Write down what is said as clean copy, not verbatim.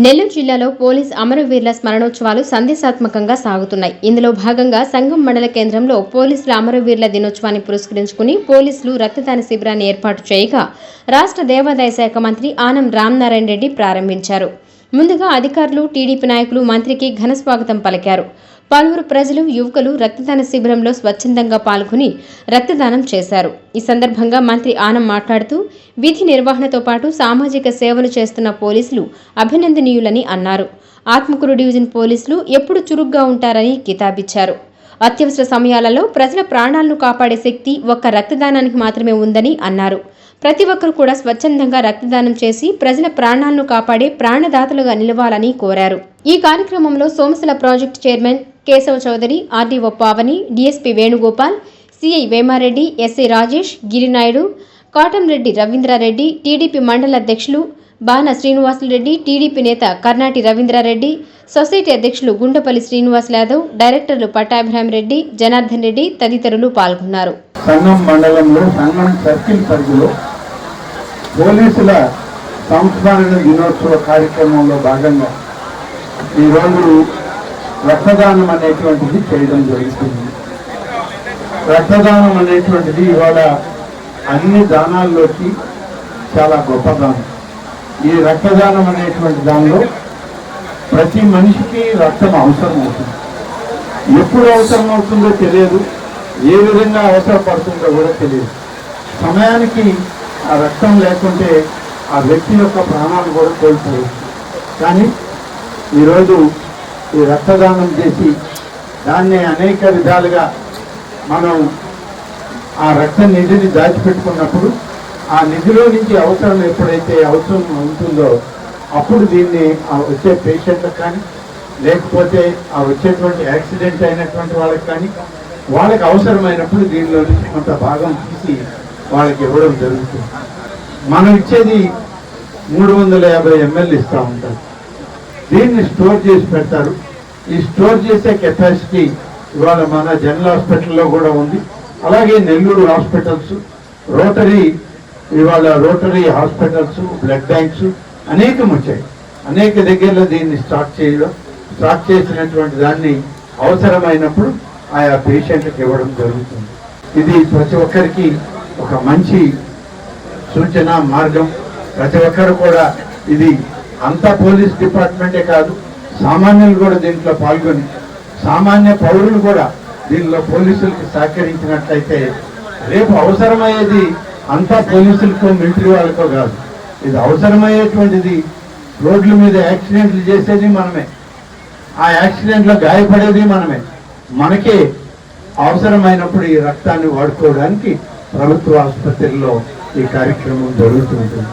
నెల్లూరు జిల్లాలో పోలీస్ అమరవీరుల స్మరణోత్సవాలు సందేశాత్మకంగా సాగుతున్నాయి. ఇందులో భాగంగా సంగం మండల కేంద్రంలో పోలీసుల అమరవీరుల దినోత్సవాన్ని పురస్కరించుకుని పోలీసులు రక్తదాన శిబిరాన్ని ఏర్పాటు చేయగా రాష్ట్ర దేవాదాయ శాఖ మంత్రి ఆనం రామనారాయణ రెడ్డి ప్రారంభించారు. ముందుగా అధికారులు, టీడీపీ నాయకులు మంత్రికి ఘన స్వాగతం పలికారు. పలువురు ప్రజలు, యువకులు రక్తదాన శిబిరంలో స్వచ్ఛందంగా పాల్గొని రక్తదానం చేశారు. ఈ సందర్భంగా మంత్రి ఆనం మాట్లాడుతూ విధి నిర్వహణతో పాటు సామాజిక సేవలు చేస్తున్న పోలీసులు అభినందనీయులని అన్నారు. ఆత్మకూరు డివిజన్ పోలీసులు ఎప్పుడు చురుగ్గా ఉంటారని కితాబిచ్చారు. అత్యవసర సమయాలలో ప్రజల ప్రాణాలను కాపాడే శక్తి ఒక్క రక్తదానానికి మాత్రమే ఉందని అన్నారు. ప్రతి ఒక్కరూ కూడా స్వచ్ఛందంగా రక్తదానం చేసి ప్రజల ప్రాణాలను కాపాడే ప్రాణదాతలుగా నిలవాలని కోరారు. ఈ కార్యక్రమంలో Somasila project chairman Keshava Chowdary, RDO Pavani, DSP Venugopal, CI Vemareddy, SI Rajesh, Girinaidu, Katamreddy Ravindrareddy, TDP మండల అధ్యక్షులు బాణ శ్రీనివాసులరెడ్డి, టీడీపీ నేత కర్నాటి రవీంద్రారెడ్డి, సొసైటీ అధ్యక్షులు గుండపల్లి శ్రీనివాస్ యాదవ్, డైరెక్టర్లు పట్టాభిరామిరెడ్డి, జనార్దన్ రెడ్డి తదితరులు పాల్గొన్నారు. సంగం మండలంలో సంగం సర్కిల్ పరిధిలో పోలీసుల సంస్మరణ దినోత్సవ కార్యక్రమంలో భాగంగా ఈరోజు రక్తదానం అనేటువంటిది చేయడం జరుగుతుంది. రక్తదానం అనేటువంటిది ఇవాళ అన్ని దానాల్లోకి చాలా గొప్ప దానం. ఈ రక్తదానం అనేటువంటి దానిలో ప్రతి మనిషికి రక్తం అవసరం అవుతుంది. ఎప్పుడు అవసరం అవుతుందో తెలియదు, ఏ విధంగా అవసరపడుతుందో కూడా తెలియదు. సమయానికి ఆ రక్తం లేకుంటే ఆ వ్యక్తి యొక్క ప్రాణాలు కూడా కోల్పోవచ్చు. కానీ ఈరోజు ఈ రక్తదానం చేసి దాన్ని అనేక విధాలుగా మనం ఆ రక్త నిధిని దాచిపెట్టుకున్నప్పుడు ఆ నిధిలో నుంచి అవసరం ఎప్పుడైతే అవసరం ఉంటుందో అప్పుడు దీన్ని వచ్చే పేషెంట్లకు కానీ లేకపోతే ఆ వచ్చేటువంటి యాక్సిడెంట్ అయినటువంటి వాళ్ళకి కానీ వాళ్ళకి అవసరమైనప్పుడు దీనిలో నుంచి కొంత భాగం తీసి వాళ్ళకి ఇవ్వడం జరుగుతుంది. మనం ఇచ్చేది 350 ml ఇస్తూ ఉంటారు. దీన్ని స్టోర్ చేసి పెడతారు. ఈ స్టోర్ చేసే కెపాసిటీ ఇవాళ మన జనరల్ హాస్పిటల్లో కూడా ఉంది. అలాగే Nellore hospitals, rotary hospitals, blood banks అనేకం వచ్చాయి. అనేక దగ్గరలో దీన్ని స్టార్ట్ చేసినటువంటి దాన్ని అవసరమైనప్పుడు ఆయా పేషెంట్లకు ఇవ్వడం జరుగుతుంది. ఇది ప్రతి ఒక్కరికి ఒక మంచి సూచన మార్గం. ప్రతి ఒక్కరు కూడా ఇది అంతా పోలీస్ డిపార్ట్మెంటే కాదు, సామాన్యులు కూడా దీంట్లో పాల్గొని సామాన్య పౌరులు కూడా దీనిలో పోలీసులకి సహకరించినట్లయితే రేపు అవసరమయ్యేది అంతా పోలీసులకో మిలిటరీ వాళ్ళకో కాదు. ఇది అవసరమయ్యేటువంటిది రోడ్ల మీద యాక్సిడెంట్లు చేసేది మనమే, ఆ యాక్సిడెంట్లో గాయపడేది మనమే. మనకే అవసరమైనప్పుడు ఈ రక్తాన్ని వాడుకోవడానికి ప్రభుత్వ ఆసుపత్రుల్లో ఈ కార్యక్రమం జరుగుతుంటుంది.